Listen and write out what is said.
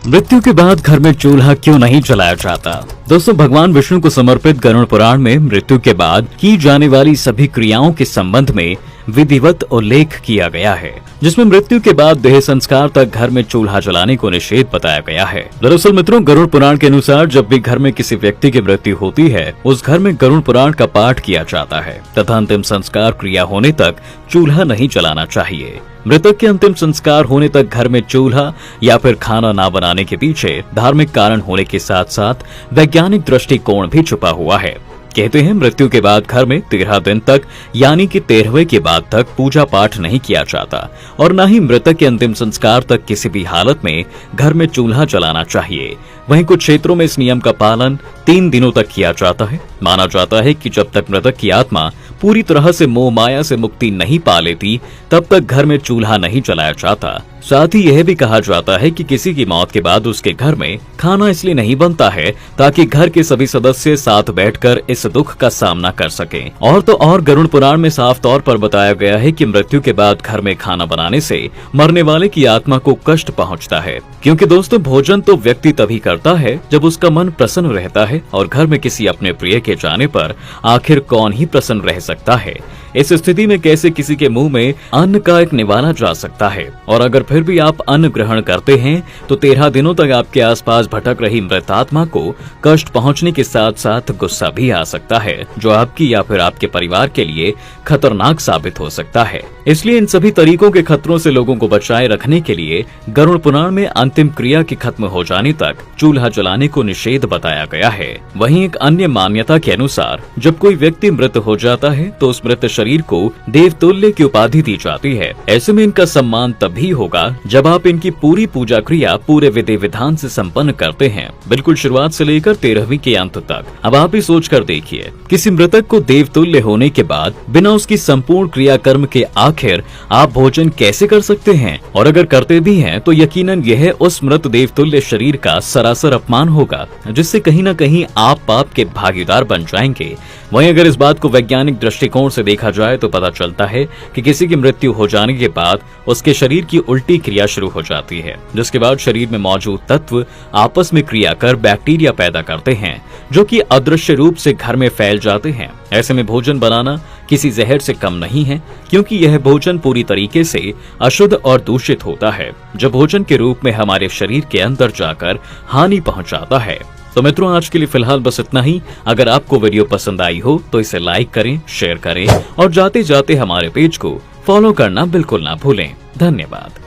मृत्यु के बाद घर में चूल्हा क्यों नहीं जलाया जाता। दोस्तों, भगवान विष्णु को समर्पित गरुड़ पुराण में मृत्यु के बाद की जाने वाली सभी क्रियाओं के संबंध में विधिवत उल्लेख किया गया है, जिसमें मृत्यु के बाद देह संस्कार तक घर में चूल्हा जलाने को निषेध बताया गया है। दरअसल मित्रों, गरुड़ पुराण के अनुसार जब भी घर में किसी व्यक्ति की मृत्यु होती है, उस घर में गरुड़ पुराण का पाठ किया जाता है तथा अंतिम संस्कार क्रिया होने तक चूल्हा नहीं जलाना चाहिए। मृतक के अंतिम संस्कार होने तक घर में चूल्हा या फिर खाना ना बनाने के पीछे धार्मिक कारण होने के साथ साथ वैज्ञानिक दृष्टिकोण भी छुपा हुआ है। कहते हैं मृत्यु के बाद घर में 13 दिन तक यानी कि 13वें के बाद तक पूजा पाठ नहीं किया जाता और न ही मृतक के अंतिम संस्कार तक किसी भी हालत में घर में चूल्हा जलाना चाहिए। वहीं कुछ क्षेत्रों में इस नियम का पालन 3 दिनों तक किया जाता है। माना जाता है कि जब तक मृतक की आत्मा पूरी तरह से मोह माया से मुक्ति नहीं पा लेती तब तक घर में चूल्हा नहीं जलाया जाता। साथ ही यह भी कहा जाता है कि किसी की मौत के बाद उसके घर में खाना इसलिए नहीं बनता है ताकि घर के सभी सदस्य साथ बैठकर इस दुख का सामना कर सकें। और तो और गरुड़ पुराण में साफ तौर पर बताया गया है कि मृत्यु के बाद घर में खाना बनाने से मरने वाले की आत्मा को कष्ट पहुंचता है, क्योंकि दोस्तों भोजन तो व्यक्ति तभी करता है जब उसका मन प्रसन्न रहता है और घर में किसी अपने प्रिय के जाने पर आखिर कौन ही प्रसन्न रह सकता है। इस स्थिति में कैसे किसी के मुंह में अन्न का एक निवाला जा सकता है, और अगर फिर भी आप अन्न ग्रहण करते हैं तो 13 दिनों तक आपके आसपास भटक रही मृत आत्मा को कष्ट पहुंचने के साथ साथ गुस्सा भी आ सकता है, जो आपकी या फिर आपके परिवार के लिए खतरनाक साबित हो सकता है। इसलिए इन सभी तरीकों के खतरों से लोगों को बचाए रखने के लिए गरुड़ पुराण में अंतिम क्रिया के खत्म हो जाने तक चूल्हा जलाने को निषेध बताया गया है। वहीं एक अन्य मान्यता के अनुसार जब कोई व्यक्ति मृत हो जाता है तो उस मृत शरीर को देवतुल्य की उपाधि दी जाती है। ऐसे में इनका सम्मान तभी होगा जब आप इनकी पूरी पूजा क्रिया पूरे विधि विधान से संपन्न करते हैं, बिल्कुल शुरुआत से लेकर 13वीं के अंत तक। अब आप ही सोच कर देखिए, किसी मृतक को देवतुल्य होने के बाद बिना उसकी संपूर्ण क्रिया कर्म के आखिर आप भोजन कैसे कर सकते हैं, और अगर करते भी हैं तो यकीनन यह उस मृत देवतुल्य शरीर का सरासर अपमान होगा, जिससे कहीं न कहीं आप पाप के भागीदार बन जाएंगे। वहीं अगर इस बात को वैज्ञानिक दृष्टिकोण से देखा जाए तो पता चलता है कि किसी की मृत्यु हो जाने के बाद उसके शरीर की उल्टी क्रिया शुरू हो जाती है, जिसके बाद शरीर में मौजूद तत्व आपस में क्रिया कर बैक्टीरिया पैदा करते हैं, जो कि अदृश्य रूप से घर में फैल जाते हैं। ऐसे में भोजन बनाना किसी जहर से कम नहीं है, क्योंकि यह भोजन पूरी तरीके से अशुद्ध और दूषित होता है, जो भोजन के रूप में हमारे शरीर के अंदर जाकर हानि पहुंचाता है। तो मित्रों, आज के लिए फिलहाल बस इतना ही। अगर आपको वीडियो पसंद आई हो तो इसे लाइक करें, शेयर करें और जाते जाते हमारे पेज को फॉलो करना बिल्कुल ना भूलें। धन्यवाद।